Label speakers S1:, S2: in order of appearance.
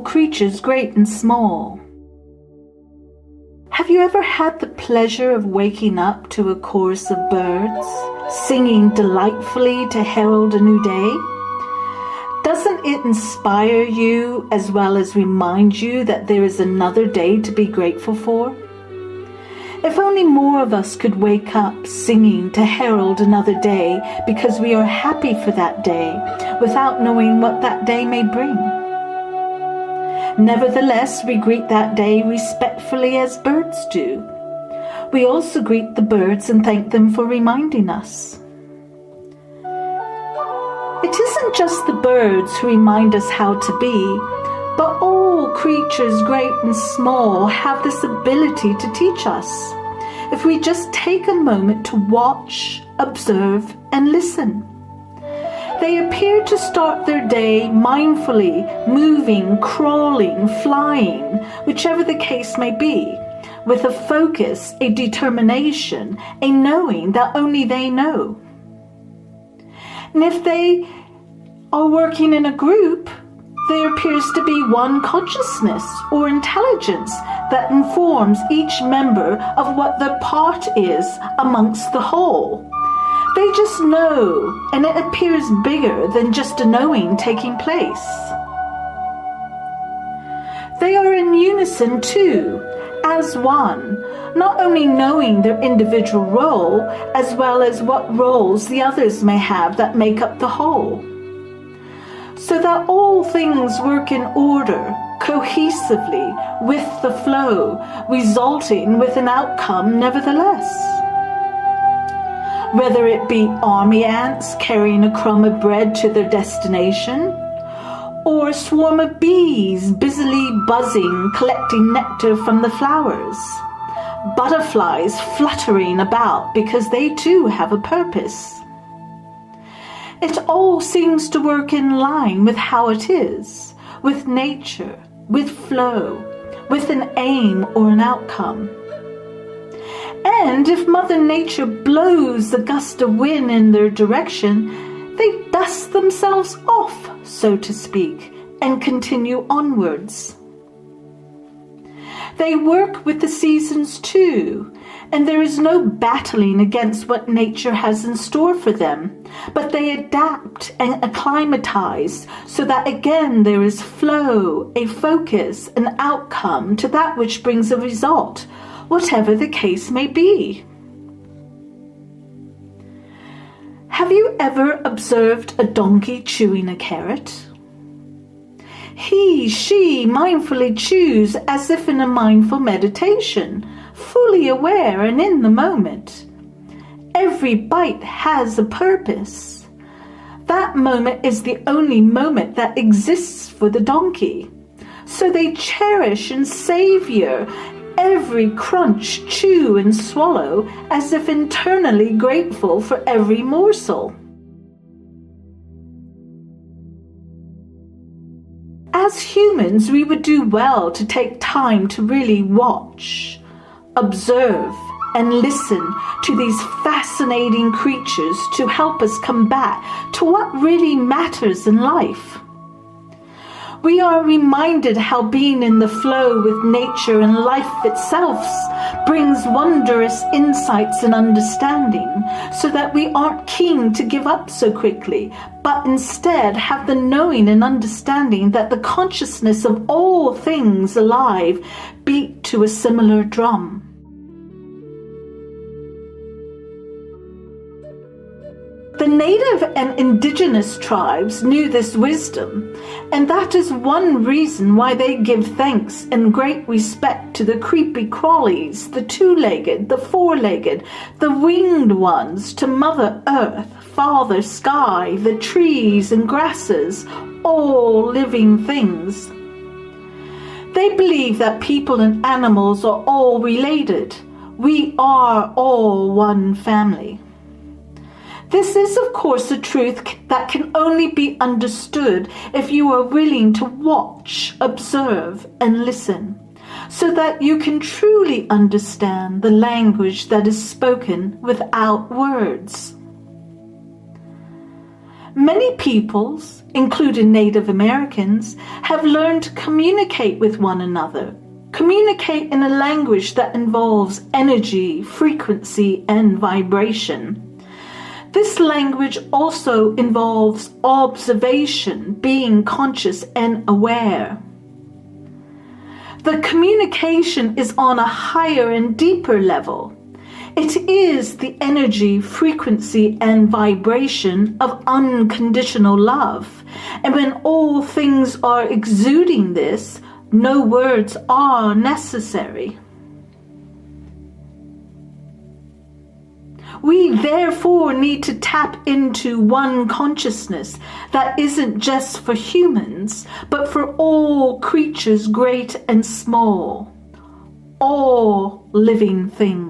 S1: creatures great and small. Have you ever had the pleasure of waking up to a chorus of birds, singing delightfully to herald a new day? Doesn't it inspire you as well as remind you that there is another day to be grateful for? If only more of us could wake up singing to herald another day because we are happy for that day without knowing what that day may bring. Nevertheless, we greet that day respectfully as birds do. We also greet the birds and thank them for reminding us. It isn't just the birds who remind us how to be, but all creatures great and small have this ability to teach us, if we just take a moment to watch, observe, and listen. They appear to start their day mindfully, moving, crawling, flying, whichever the case may be, with a focus, a determination, a knowing that only they know. And if they are working in a group, there appears to be one consciousness or intelligence that informs each member of what their part is amongst the whole. They just know, and it appears bigger than just a knowing taking place. They are in unison too, as one, not only knowing their individual role, as well as what roles the others may have that make up the whole, so that all things work in order, cohesively, with the flow, resulting with an outcome nevertheless. Whether it be army ants carrying a crumb of bread to their destination, or a swarm of bees busily buzzing, collecting nectar from the flowers, butterflies fluttering about because they too have a purpose. It all seems to work in line with how it is, with nature, with flow, with an aim or an outcome. And if Mother Nature blows a gust of wind in their direction, they dust themselves off, so to speak, and continue onwards. They work with the seasons too, and there is no battling against what nature has in store for them, but they adapt and acclimatize so that again there is flow, a focus, an outcome to that which brings a result, whatever the case may be. Have you ever observed a donkey chewing a carrot? He, she mindfully chews as if in a mindful meditation, fully aware and in the moment. Every bite has a purpose. That moment is the only moment that exists for the donkey. So they cherish and savor every crunch, chew, and swallow as if internally grateful for every morsel. As humans, we would do well to take time to really watch, observe, and listen to these fascinating creatures to help us come back to what really matters in life. We are reminded how being in the flow with nature and life itself brings wondrous insights and understanding, so that we aren't keen to give up so quickly, but instead have the knowing and understanding that the consciousness of all things alive beat to a similar drum. The native and indigenous tribes knew this wisdom, and that is one reason why they give thanks and great respect to the creepy crawlies, the two-legged, the four-legged, the winged ones, to Mother Earth, Father Sky, the trees and grasses, all living things. They believe that people and animals are all related. We are all one family. This is, of course, a truth that can only be understood if you are willing to watch, observe, and listen, so that you can truly understand the language that is spoken without words. Many peoples, including Native Americans, have learned to communicate with one another. Communicate in a language that involves energy, frequency, and vibration. This language also involves observation, being conscious and aware. The communication is on a higher and deeper level. It is the energy, frequency, and vibration of unconditional love. And when all things are exuding this, no words are necessary. We therefore need to tap into one consciousness that isn't just for humans, but for all creatures great and small, all living things.